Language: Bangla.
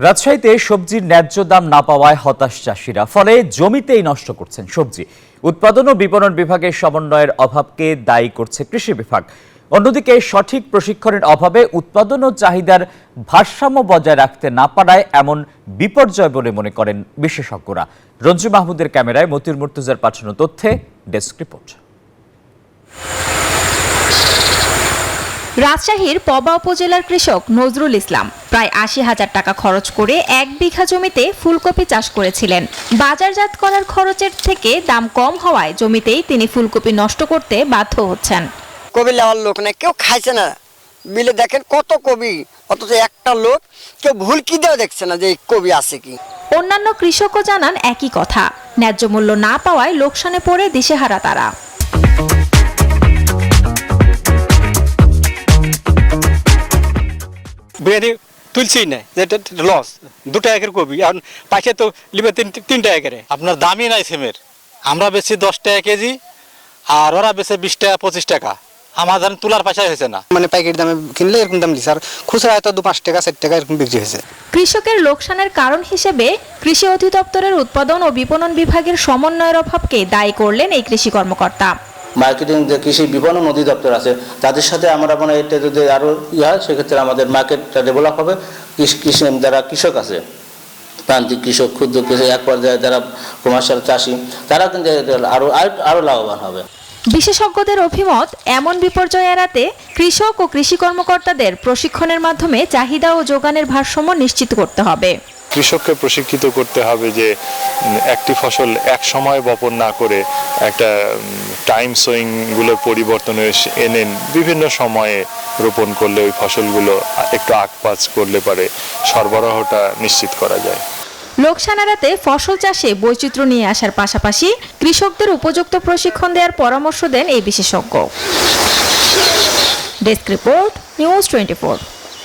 রাজশাহীতে সবজির ন্যায্য দাম না পাওয়ায় হতাশ চাষিরা, ফলে জমিতেই নষ্ট করছেন সবজি। উৎপাদন ও বিপণন বিভাগের সমন্বয়ের অভাবকে দায়ী করছে কৃষি বিভাগ। অন্যদিকে সঠিক প্রশিক্ষণের অভাবে উৎপাদন ও চাহিদার ভারসাম্য বজায় রাখতে না পারায় এমন বিপর্যয় বলে মনে করেন বিশেষজ্ঞরা। রঞ্জু মাহমুদের ক্যামেরায় মতিউর মুর্তজার পাঠানো তথ্যে ডেস্ক রিপোর্ট। রাজশাহীর পবা উপজেলার কৃষক নজরুল ইসলাম প্রায় ৮০,০০০ টাকা খরচ করে ১ বিঘা জমিতে ফুলকপি চাষ করেছিলেন। বাজারজাত করার খরচের থেকে দাম কম হওয়ায় জমিতেই তিনি ফুলকপি নষ্ট করতে বাধ্য হচ্ছেন। কবি নেওয়ার লোক না, কেউ খাইছে না। বিলে দেখেন কত কবি, অথচ একটা লোক কেউ ভুল কি দেওয়া দেখছে না যে এই কবি আছে কি। অন্যান্য কৃষকও জানান একই কথা, ন্যায্য মূল্য না পাওয়ায় লোকসানে পড়ে দিশেহারা তারা। বেড়ে তুলছি না, যেটা লস। 2 টাকার কবি আর পাইছে তো লিবে 3 টাকা করে। আপনার দামই নাই সিমের, আমরা বেশি 10 টাকা কেজি আর ওরা বেশি 20 টাকা 25 টাকা। আমাদের তোলার পয়সা হয়েছে না। মানে পাইকারি দামে কিনলে এরকম দাম দিচ্ছে, আর খুচরা হয়তো 5 টাকা 4 টাকা এরকম বিক্রি হয়েছে। কৃষকের লোকসানের কারণ হিসেবে কৃষি অধিদপ্তরের উৎপাদন ও বিপণন বিভাগের সমন্বয়ের অভাবকে দায়ী করলেন এই কৃষি কর্মকর্তা। মার্কেটিং যে কৃষি বিপণন অধিদপ্তর আছে তাদের সাথে আমরা মানে এটা যদি আরও হয় সেক্ষেত্রে আমাদের মার্কেটটা ডেভেলপ হবে। কৃষি যারা কৃষক আছে, প্রান্তিক কৃষক, ক্ষুদ্র কৃষক, এক পর্যায়ে যারা কমার্শিয়াল চাষি, তারা কিন্তু আরও লাভবান হবে। বিশেষজ্ঞদের অভিমত, এমন বিপর্যয় এড়াতে কৃষক ও কৃষি কর্মকর্তাদের প্রশিক্ষণের মাধ্যমে চাহিদা ও যোগানের ভারসাম্য নিশ্চিত করতে হবে। কৃষককে প্রশিক্ষিত করতে হবে যে একটি ফসল এক সময় বপন না করে একটা টাইম সোয়িং গুলো পরিবর্তন এনে বিভিন্ন সময়ে রোপণ করলে ওই ফসলগুলো একটু আকপাচ করলে পারে সরবরাহটা নিশ্চিত করা যায়। লোকসান এড়াতে ফসল চাষে বৈচিত্র্য নিয়ে আসার পাশাপাশি কৃষকদের উপযুক্ত প্রশিক্ষণ দেওয়ার পরামর্শ দেন এই বিশেষজ্ঞ। Desk report, news 24।